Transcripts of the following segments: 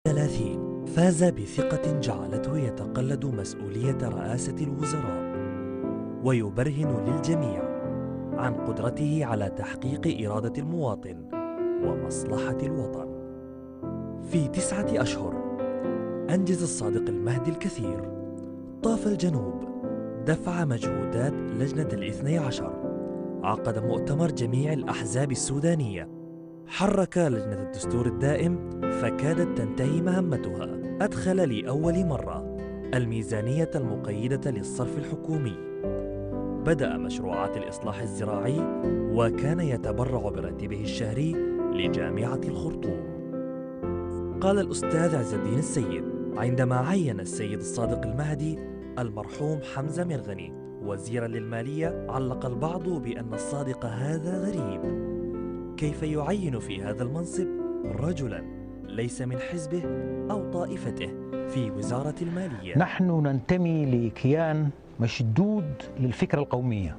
30 فاز بثقة جعلته يتقلد مسؤولية رئاسة الوزراء ويبرهن للجميع عن قدرته على تحقيق إرادة المواطن ومصلحة الوطن. في 9 أشهر أنجز الصادق المهدي الكثير. طاف الجنوب، دفع مجهودات لجنة ال12، عقد مؤتمر جميع الأحزاب السودانية، حرك لجنة الدستور الدائم فكادت تنتهي مهمتها، أدخل لأول مرة الميزانية المقيدة للصرف الحكومي، بدأ مشروعات الإصلاح الزراعي وكان يتبرع براتبه الشهري لجامعة الخرطوم. قال الأستاذ عز الدين السيد عندما عين السيد الصادق المهدي المرحوم حمزة مرغني وزيرا للمالية، علق البعض بأن الصادق هذا غريب، كيف يعين في هذا المنصب رجلا ليس من حزبه أو طائفته في وزارة المالية؟ نحن ننتمي لكيان مشدود للفكرة القومية.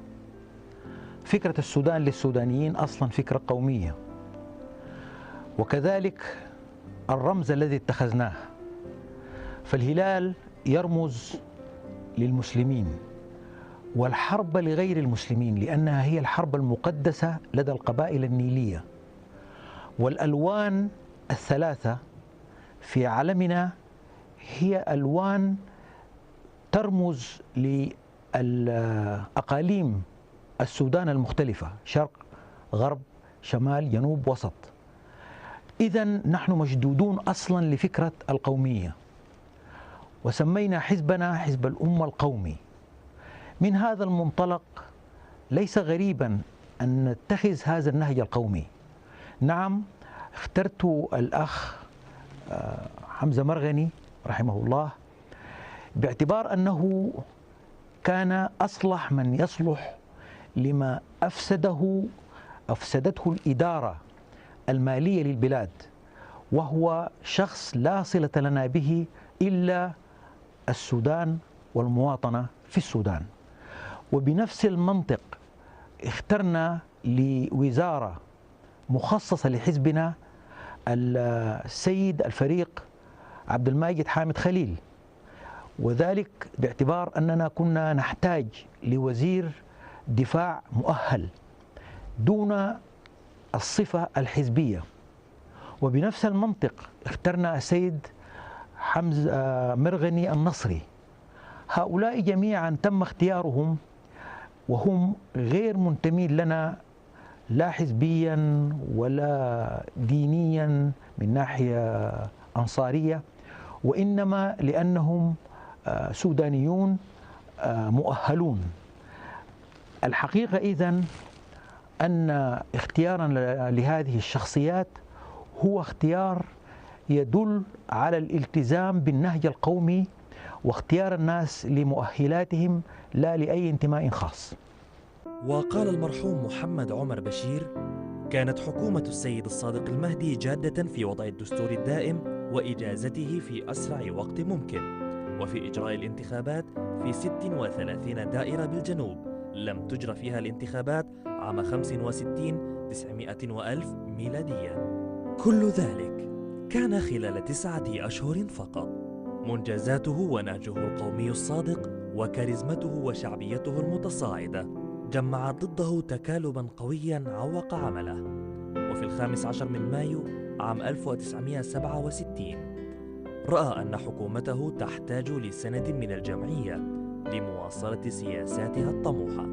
فكرة السودان للسودانيين أصلا فكرة قومية، وكذلك الرمز الذي اتخذناه، فالهلال يرمز للمسلمين والحرب لغير المسلمين، لأنها هي الحرب المقدسة لدى القبائل النيلية. والألوان الثلاثة في علمنا هي ألوان ترمز لأقاليم السودان المختلفة: شرق، غرب، شمال، جنوب، وسط. إذن نحن مشدودون أصلا لفكرة القومية، وسمينا حزبنا حزب الأمة القومي. من هذا المنطلق ليس غريبا أن نتخذ هذا النهج القومي. نعم، اخترت الأخ حمزة مرغني رحمه الله باعتبار أنه كان أصلح من يصلح لما أفسدته الإدارة المالية للبلاد، وهو شخص لا صلة لنا به إلا السودان والمواطنة في السودان. وبنفس المنطق اخترنا لوزارة مخصصة لحزبنا السيد الفريق عبد الماجد حامد خليل، وذلك باعتبار أننا كنا نحتاج لوزير دفاع مؤهل دون الصفة الحزبية. وبنفس المنطق اخترنا السيد حمزة مرغني النصري. هؤلاء جميعا تم اختيارهم وهم غير منتمين لنا لا حزبيا ولا دينيا من ناحية أنصارية، وإنما لأنهم سودانيون مؤهلون. الحقيقة إذن أن اختيارنا لهذه الشخصيات هو اختيار يدل على الالتزام بالنهج القومي واختيار الناس لمؤهلاتهم لا لأي انتماء خاص. وقال المرحوم محمد عمر بشير: كانت حكومة السيد الصادق المهدي جادة في وضع الدستور الدائم وإجازته في أسرع وقت ممكن، وفي إجراء الانتخابات في 36 دائرة بالجنوب لم تجرى فيها الانتخابات عام 65 900 وألف ميلاديا. كل ذلك كان خلال 9 أشهر فقط. منجزاته ونهجه القومي الصادق وكاريزمته وشعبيته المتصاعدة جمعت ضده تكالبا قويا عوق عمله. وفي 15 من مايو عام 1967 رأى أن حكومته تحتاج لسند من الجمعية لمواصلة سياساتها الطموحة،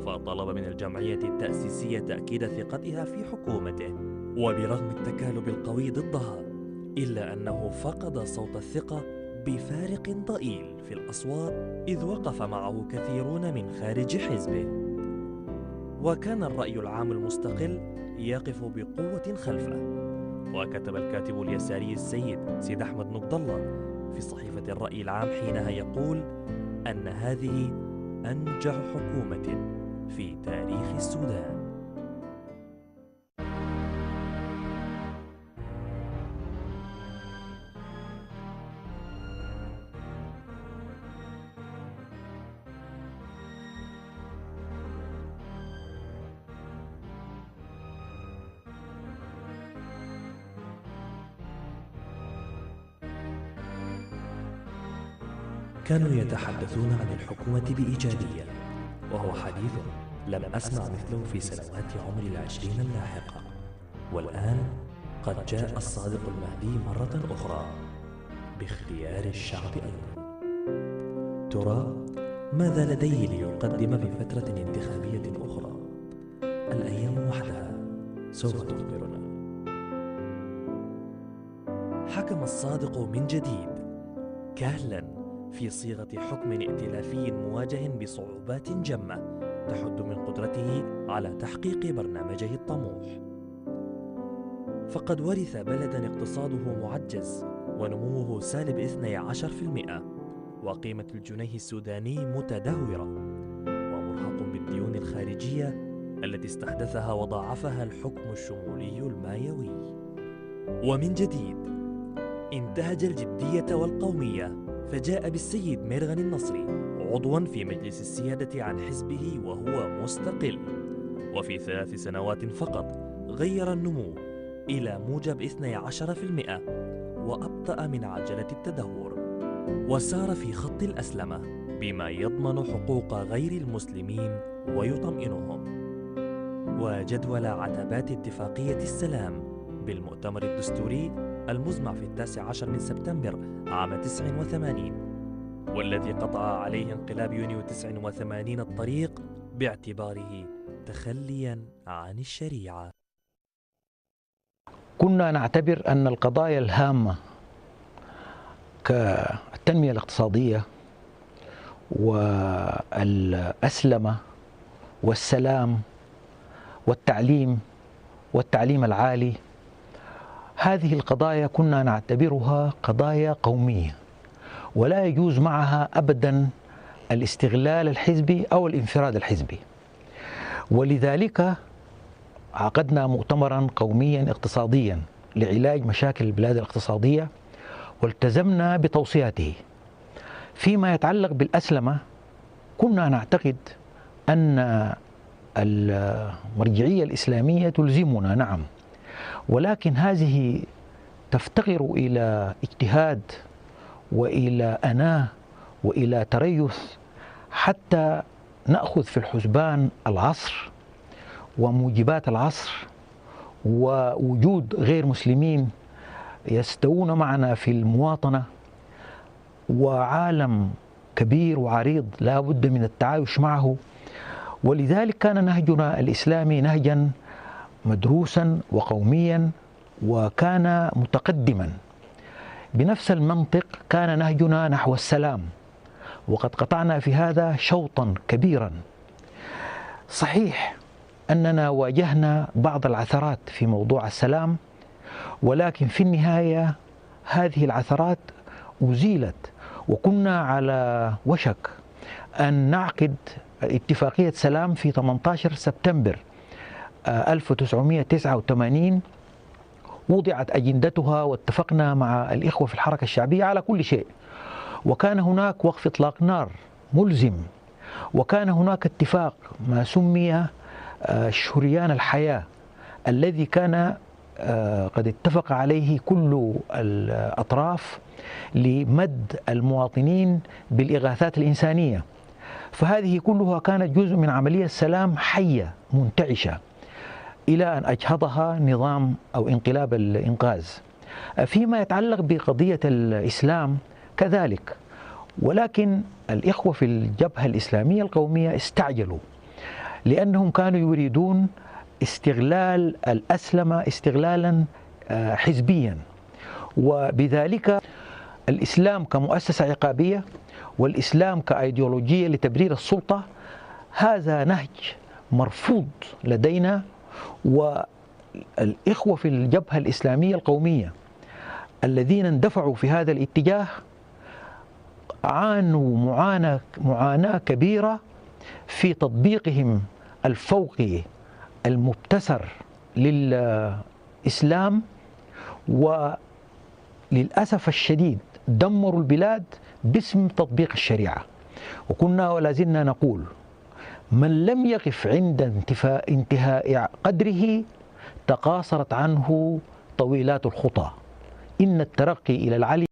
فطلب من الجمعية التأسيسية تأكيد ثقتها في حكومته. وبرغم التكالب القوي ضدها، إلا أنه فقد صوت الثقة بفارق ضئيل في الأصوات، إذ وقف معه كثيرون من خارج حزبه. وكان الرأي العام المستقل يقف بقوة خلفه. وكتب الكاتب اليساري السيد سيد أحمد نقد الله في صحيفة الرأي العام حينها يقول أن هذه أنجح حكومة في تاريخ السودان. كانوا يتحدثون عن الحكومة بإيجابية، وهو حديث لم أسمع مثله في سنوات عمري العشرين اللاحقة. والآن قد جاء الصادق المهدي مرة أخرى باختيار الشعب أيضا. ترى ماذا لديه ليقدم في فترة انتخابية أخرى؟ الأيام وحدها سوف تخبرنا. حكم الصادق من جديد كهلا في صيغة حكم ائتلافي مواجه بصعوبات جمة تحد من قدرته على تحقيق برنامجه الطموح. فقد ورث بلدا اقتصاده معجز ونموه سالب 12%، وقيمة الجنيه السوداني متدهورة، ومرهق بالديون الخارجية التي استحدثها وضاعفها الحكم الشمولي المايوي. ومن جديد انتهج الجدية والقومية، فجاء بالسيد ميرغن النصري عضوا في مجلس السيادة عن حزبه وهو مستقل، وفي 3 سنوات فقط غير النمو إلى موجب 12%، وأبطأ من عجلة التدهور، وسار في خط الأسلمة بما يضمن حقوق غير المسلمين ويطمئنهم، وجدول عتبات اتفاقية السلام بالمؤتمر الدستوري المزمع في 19 من سبتمبر عام 89، والذي قطع عليه انقلاب يونيو 89 الطريق باعتباره تخليا عن الشريعة. كنا نعتبر أن القضايا الهامة كالتنمية الاقتصادية والأسلمة والسلام والتعليم العالي، هذه القضايا كنا نعتبرها قضايا قومية، ولا يجوز معها أبدا الاستغلال الحزبي أو الانفراد الحزبي. ولذلك عقدنا مؤتمرا قوميا اقتصاديا لعلاج مشاكل البلاد الاقتصادية، والتزمنا بتوصياته. فيما يتعلق بالأسلمة، كنا نعتقد أن المرجعية الإسلامية تلزمنا، نعم، ولكن هذه تفتقر إلى اجتهاد وإلى أناة وإلى تريث حتى نأخذ في الحسبان العصر وموجبات العصر ووجود غير مسلمين يستوون معنا في المواطنة، وعالم كبير وعريض لا بد من التعايش معه. ولذلك كان نهجنا الإسلامي نهجا مدروسا وقوميا، وكان متقدما. بنفس المنطق كان نهجنا نحو السلام، وقد قطعنا في هذا شوطا كبيرا. صحيح أننا واجهنا بعض العثرات في موضوع السلام، ولكن في النهاية هذه العثرات أزيلت، وكنا على وشك أن نعقد اتفاقية سلام في 18 سبتمبر 1989. وضعت أجندتها واتفقنا مع الإخوة في الحركة الشعبية على كل شيء، وكان هناك وقف إطلاق نار ملزم، وكان هناك اتفاق ما سمي شريان الحياة الذي كان قد اتفق عليه كل الأطراف لمد المواطنين بالإغاثات الإنسانية. فهذه كلها كانت جزء من عملية سلام حية منتعشة إلى أن أجهضها نظام أو انقلاب الإنقاذ. فيما يتعلق بقضية الإسلام كذلك، ولكن الإخوة في الجبهة الإسلامية القومية استعجلوا، لأنهم كانوا يريدون استغلال الأسلمة استغلالا حزبيا، وبذلك الإسلام كمؤسسة عقابية والإسلام كأيديولوجية لتبرير السلطة، هذا نهج مرفوض لدينا. والإخوة في الجبهة الإسلامية القومية الذين اندفعوا في هذا الاتجاه عانوا معاناة كبيرة في تطبيقهم الفوقي المبتسر للإسلام، وللأسف الشديد دمروا البلاد باسم تطبيق الشريعة. وكنا ولا زلنا نقول: من لم يقف عند انتهاء قدره تقاصرت عنه طويلات الخطى. إن الترقي إلى العلي